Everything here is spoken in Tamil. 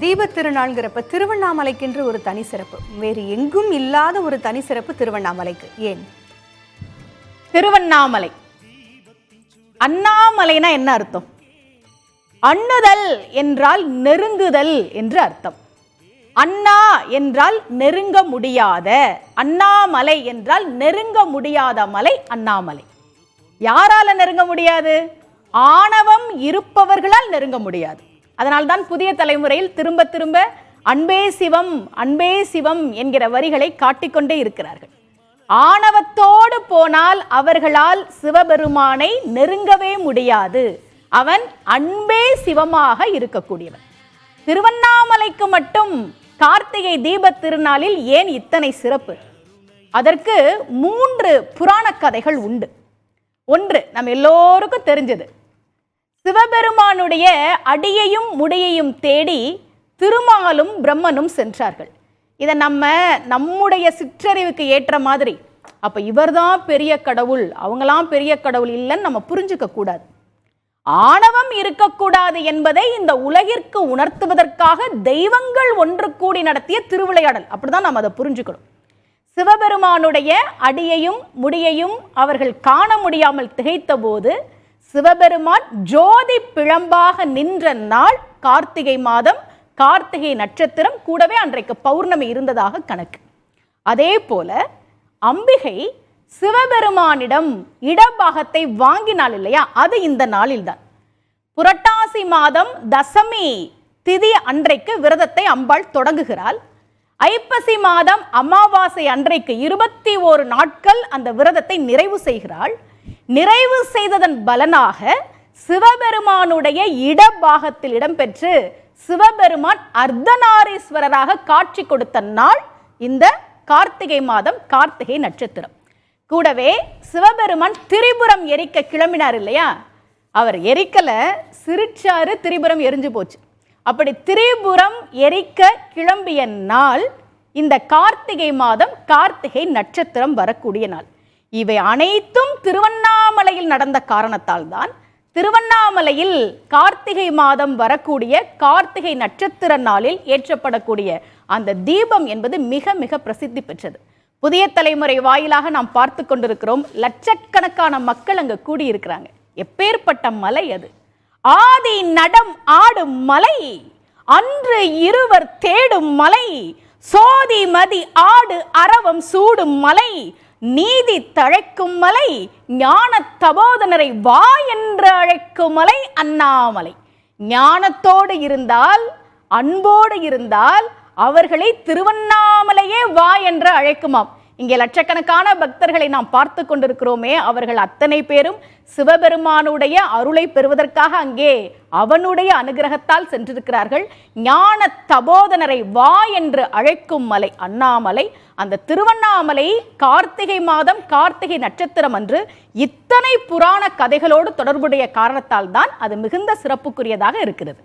தீபத் திருநாள்ங்கிறப்ப திருவண்ணாமலைக்கென்று ஒரு தனி சிறப்பு, வேறு எங்கும் இல்லாத ஒரு தனி சிறப்பு திருவண்ணாமலைக்கு. ஏன்? திருவண்ணாமலை அண்ணாமலைனா என்ன அர்த்தம்? அண்ணுதல் என்றால் நெருங்குதல் என்று அர்த்தம். அண்ணா என்றால் நெருங்க முடியாத, அண்ணாமலை என்றால் நெருங்க முடியாத மலை அண்ணாமலை. யாரால நெருங்க முடியாது? ஆணவம் இருப்பவர்களால் நெருங்க முடியாது. அதனால்தான் புதிய தலைமுறையில் திரும்ப திரும்ப அன்பே சிவம் அன்பே சிவம் என்கிற வரிகளை காட்டிக்கொண்டே இருக்கிறார்கள். ஆணவத்தோடு போனால் அவர்களால் சிவபெருமானை நெருங்கவே முடியாது. அவன் அன்பே சிவமாக இருக்கக்கூடியவன். திருவண்ணாமலைக்கு மட்டும் கார்த்திகை தீபத் திருநாளில் ஏன் இத்தனை சிறப்பு? அதற்கு 3 புராண கதைகள் உண்டு. ஒன்று நம்ம எல்லோருக்கும் தெரிஞ்சது, சிவபெருமானுடைய அடியையும் முடியையும் தேடி திருமாலும் பிரம்மனும் சென்றார்கள். இதை நம்முடைய சிற்றறிவுக்கு ஏற்ற மாதிரி, அப்ப இவர்தான் பெரிய கடவுள் அவங்களாம் பெரிய கடவுள் இல்லைன்னு நம்ம புரிஞ்சுக்க கூடாது. ஆணவம் இருக்கக்கூடாது என்பதை இந்த உலகிற்கு உணர்த்துவதற்காக தெய்வங்கள் ஒன்று கூடி நடத்திய திருவிளையாடல். அப்படிதான் நாம் அதை புரிஞ்சுக்கணும். சிவபெருமானுடைய அடியையும் முடியையும் அவர்கள் காண முடியாமல் திகைத்த போது சிவபெருமான் ஜோதி பிழம்பாக நின்ற நாள் கார்த்திகை மாதம், கார்த்திகை நட்சத்திரம், கூடவே அன்றைக்கு பௌர்ணமி இருந்ததாக கணக்கு. அதே போல அம்பிகை சிவபெருமானிடம் இடபாகத்தை வாங்கினாள் இல்லையா, அது இந்த நாளில்தான். புரட்டாசி மாதம் தசமி திதி அன்றைக்கு விரதத்தை அம்பாள் தொடங்குகிறாள். ஐப்பசி மாதம் அமாவாசை அன்றைக்கு 21 நாட்கள் அந்த விரதத்தை நிறைவு செய்கிறாள். நிறைவு செய்ததன் பலனாக சிவபெருமானுடைய இடபாகத்தில் இடம்பெற்று சிவபெருமான் அர்த்தநாரீஸ்வரராக காட்சி கொடுத்த நாள் இந்த கார்த்திகை மாதம், கார்த்திகை நட்சத்திரம். கூடவே சிவபெருமான் திரிபுரம் எரிக்க கிளம்பினார் இல்லையா, அவர் எரிக்கல, சிரிச்சாரு, திரிபுரம் எரிஞ்சு போச்சு. அப்படி திரிபுரம் எரிக்க கிளம்பிய நாள் இந்த கார்த்திகை மாதம், கார்த்திகை நட்சத்திரம் வரக்கூடிய நாள். இவை அனைத்தும் திருவண்ணாமலையில் நடந்த காரணத்தால் தான் திருவண்ணாமலையில் கார்த்திகை மாதம் வரக்கூடிய கார்த்திகை நட்சத்திர நாளில் ஏற்றப்படக்கூடிய அந்த தீபம் என்பது மிக மிக பிரசித்தி பெற்றது. புதிய தலைமுறை வாயிலாக நாம் பார்த்து கொண்டிருக்கிறோம். லட்சக்கணக்கான மக்கள் அங்கு கூடியிருக்கிறாங்க. எப்பேற்பட்ட மலை அது! ஆதி நடம் ஆடும் மலை, அன்று இருவர் தேடும் மலை, சோதி மதி ஆடு அரவம் சூடும் மலை, நீதி தழைக்கும் மலை, ஞான தபோதனரை வா என்று அழைக்கும் மலை அண்ணாமலை. ஞானத்தோடு இருந்தால், அன்போடு இருந்தால் அவர்களை திருவண்ணாமலையே வா என்று அழைக்குமாம். இங்கே லட்சக்கணக்கான பக்தர்களை நாம் பார்த்து கொண்டிருக்கிறோமே, அவர்கள் அத்தனை பேரும் சிவபெருமானுடைய அருளை பெறுவதற்காக அங்கே அவனுடைய அனுகிரகத்தால் சென்றிருக்கிறார்கள். ஞான தபோதனரை வா என்று அழைக்கும் மலை அண்ணாமலை. அந்த திருவண்ணாமலை கார்த்திகை மாதம், கார்த்திகை நட்சத்திரம் அன்று இத்தனை புராண கதைகளோடு தொடர்புடைய காரணத்தால் தான் அது மிகுந்த சிறப்புக்குரியதாக இருக்கிறது.